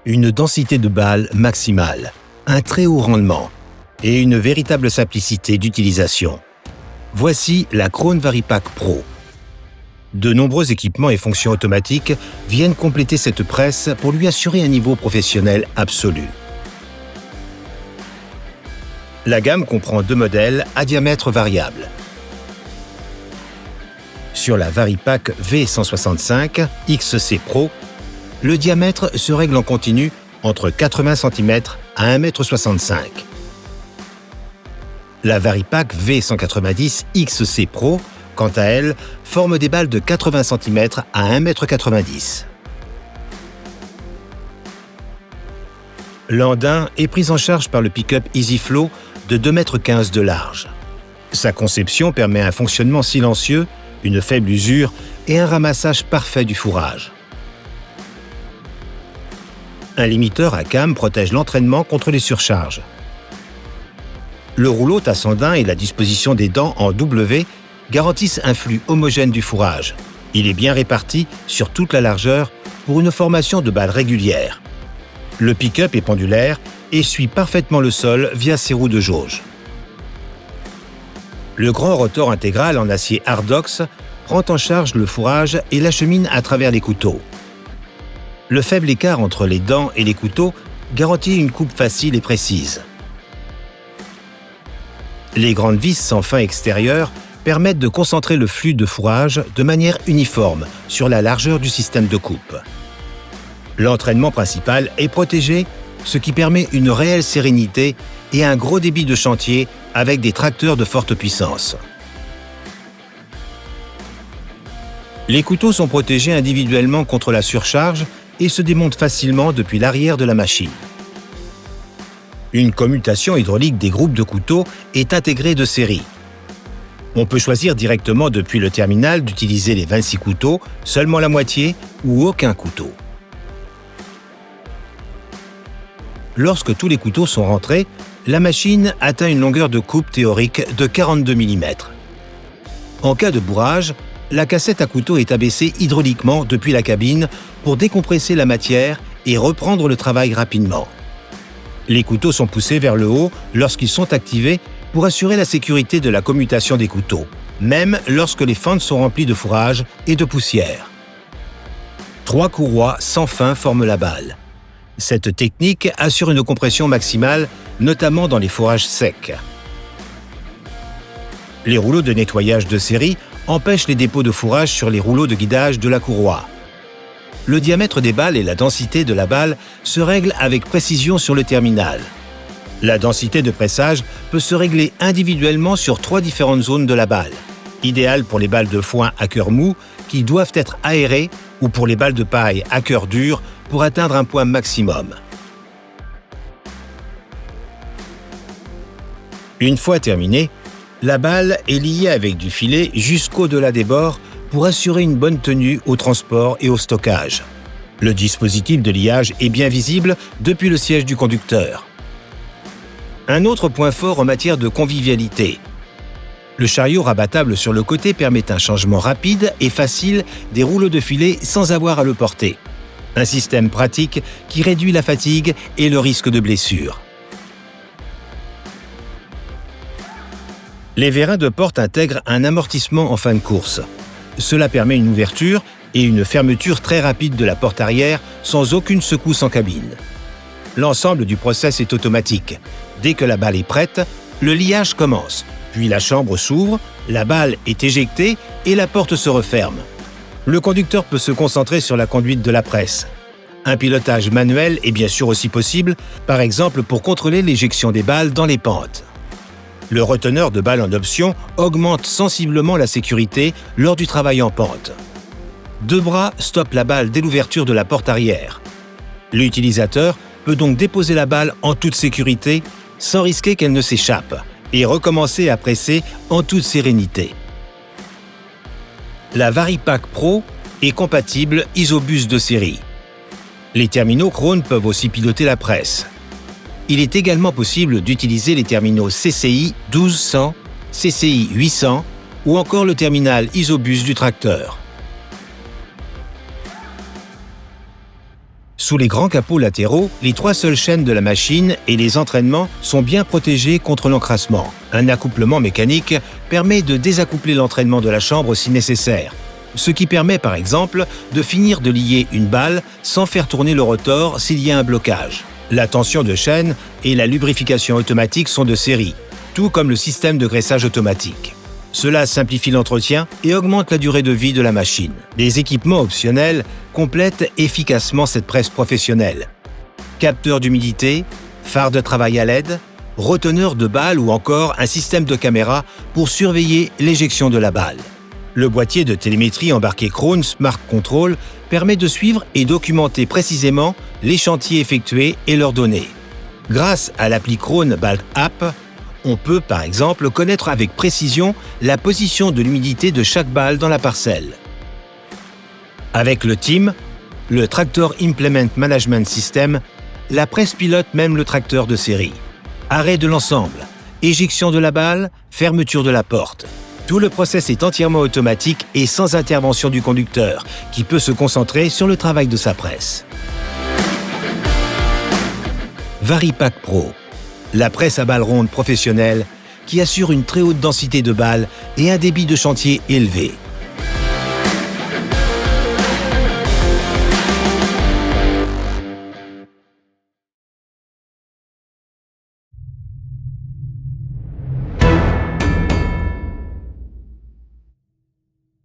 Une densité de balles maximale, un très haut rendement et une véritable simplicité d'utilisation. Voici la Krone Varipack Pro. De nombreux équipements et fonctions automatiques viennent compléter cette presse pour lui assurer un niveau professionnel absolu. La gamme comprend 2 modèles à diamètre variable. Sur la Varipack V165 XC Pro, le diamètre se règle en continu entre 80 cm à 1,65 m. La Varipack V190 XC Pro, quant à elle, forme des balles de 80 cm à 1,90 m. L'Andin est pris en charge par le pick-up EasyFlow de 2,15 m de large. Sa conception permet un fonctionnement silencieux, une faible usure et un ramassage parfait du fourrage. Un limiteur à cam protège l'entraînement contre les surcharges. Le rouleau tasse-andin et la disposition des dents en W garantissent un flux homogène du fourrage. Il est bien réparti sur toute la largeur pour une formation de balles régulière. Le pick-up est pendulaire et suit parfaitement le sol via ses roues de jauge. Le grand rotor intégral en acier Hardox prend en charge le fourrage et l'achemine à travers les couteaux. Le faible écart entre les dents et les couteaux garantit une coupe facile et précise. Les grandes vis sans fin extérieure permettent de concentrer le flux de fourrage de manière uniforme sur la largeur du système de coupe. L'entraînement principal est protégé, ce qui permet une réelle sérénité et un gros débit de chantier avec des tracteurs de forte puissance. Les couteaux sont protégés individuellement contre la surcharge et se démontent facilement depuis l'arrière de la machine. Une commutation hydraulique des groupes de couteaux est intégrée de série. On peut choisir directement depuis le terminal d'utiliser les 26 couteaux, seulement la moitié ou aucun couteau. Lorsque tous les couteaux sont rentrés, la machine atteint une longueur de coupe théorique de 42 mm. En cas de bourrage, la cassette à couteau est abaissée hydrauliquement depuis la cabine pour décompresser la matière et reprendre le travail rapidement. Les couteaux sont poussés vers le haut lorsqu'ils sont activés pour assurer la sécurité de la commutation des couteaux, même lorsque les fentes sont remplies de fourrage et de poussière. 3 courroies sans fin forment la balle. Cette technique assure une compression maximale, notamment dans les fourrages secs. Les rouleaux de nettoyage de série empêchent les dépôts de fourrage sur les rouleaux de guidage de la courroie. Le diamètre des balles et la densité de la balle se règlent avec précision sur le terminal. La densité de pressage peut se régler individuellement sur 3 différentes zones de la balle, idéal pour les balles de foin à cœur mou qui doivent être aérées ou pour les balles de paille à cœur dur pour atteindre un point maximum. Une fois terminée, la balle est liée avec du filet jusqu'au-delà des bords pour assurer une bonne tenue au transport et au stockage. Le dispositif de liage est bien visible depuis le siège du conducteur. Un autre point fort en matière de convivialité. Le chariot rabattable sur le côté permet un changement rapide et facile des rouleaux de filet sans avoir à le porter. Un système pratique qui réduit la fatigue et le risque de blessure. Les vérins de porte intègrent un amortissement en fin de course. Cela permet une ouverture et une fermeture très rapide de la porte arrière sans aucune secousse en cabine. L'ensemble du process est automatique. Dès que la balle est prête, le liage commence, puis la chambre s'ouvre, la balle est éjectée et la porte se referme. Le conducteur peut se concentrer sur la conduite de la presse. Un pilotage manuel est bien sûr aussi possible, par exemple pour contrôler l'éjection des balles dans les pentes. Le reteneur de balles en option augmente sensiblement la sécurité lors du travail en pente. 2 bras stoppent la balle dès l'ouverture de la porte arrière. L'utilisateur peut donc déposer la balle en toute sécurité, sans risquer qu'elle ne s'échappe, et recommencer à presser en toute sérénité. La Varipack Pro est compatible Isobus de série. Les terminaux Krone peuvent aussi piloter la presse. Il est également possible d'utiliser les terminaux CCI 1200, CCI 800 ou encore le terminal Isobus du tracteur. Sous les grands capots latéraux, les 3 seules chaînes de la machine et les entraînements sont bien protégés contre l'encrassement. Un accouplement mécanique permet de désaccoupler l'entraînement de la chambre si nécessaire, ce qui permet par exemple de finir de lier une balle sans faire tourner le rotor s'il y a un blocage. La tension de chaîne et la lubrification automatique sont de série, tout comme le système de graissage automatique. Cela simplifie l'entretien et augmente la durée de vie de la machine. Des équipements optionnels complètent efficacement cette presse professionnelle. Capteur d'humidité, phare de travail à LED, reteneur de balle ou encore un système de caméra pour surveiller l'éjection de la balle. Le boîtier de télémétrie embarqué Krone Smart Control permet de suivre et documenter précisément les chantiers effectués et leurs données. Grâce à l'appli Krone Bulk App, on peut par exemple connaître avec précision la position de l'humidité de chaque balle dans la parcelle. Avec le TIM, le Tractor Implement Management System, la presse pilote même le tracteur de série. Arrêt de l'ensemble, éjection de la balle, fermeture de la porte. Tout le process est entièrement automatique et sans intervention du conducteur, qui peut se concentrer sur le travail de sa presse. Varipack Pro, la presse à balles rondes professionnelle qui assure une très haute densité de balles et un débit de chantier élevé.